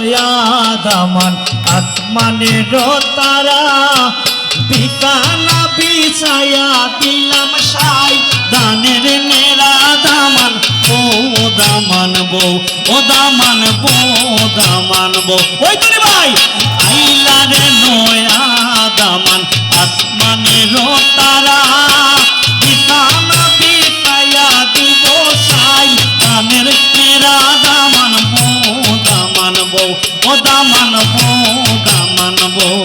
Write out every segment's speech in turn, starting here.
দামান আসমানের তারা বিকানা বিছায়া দিলাম সাই দানের নেরা দামান ও দামান বউ ও দামান বউ দামান বউ ওই তোরে ভাই আইলা রে নয়া দামান আসমানের তারা বিকানা বিছায়া দিব সাই দানের নেরা দামান বউ দামান বউ ও দামান বউ দামান বউ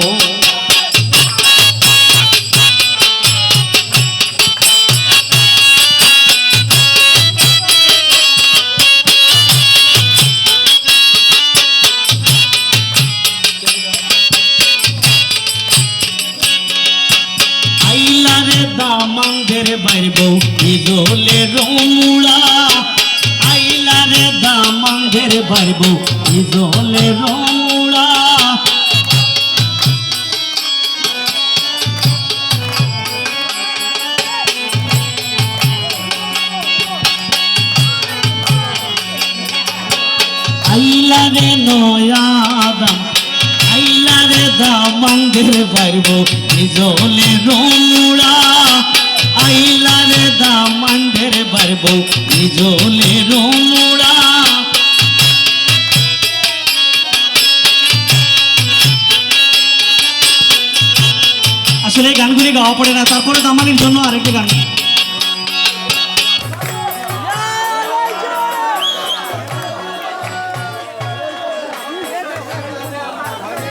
দামানদের বাইরবো ইজলে রমুড়া আইলা রে দামানদের বাইরবো ইজলে রমুড়া আইলা রে নয়াদাম আইলা রে দামানদের বাইরবো ইজলে রমুড়া আইলা রে দামানদের বাইরবো ইজলে রমুড়া আসলে গানগুলি গাওয়া পড়ে না তারপরে দামানের জন্য আরেকটা গান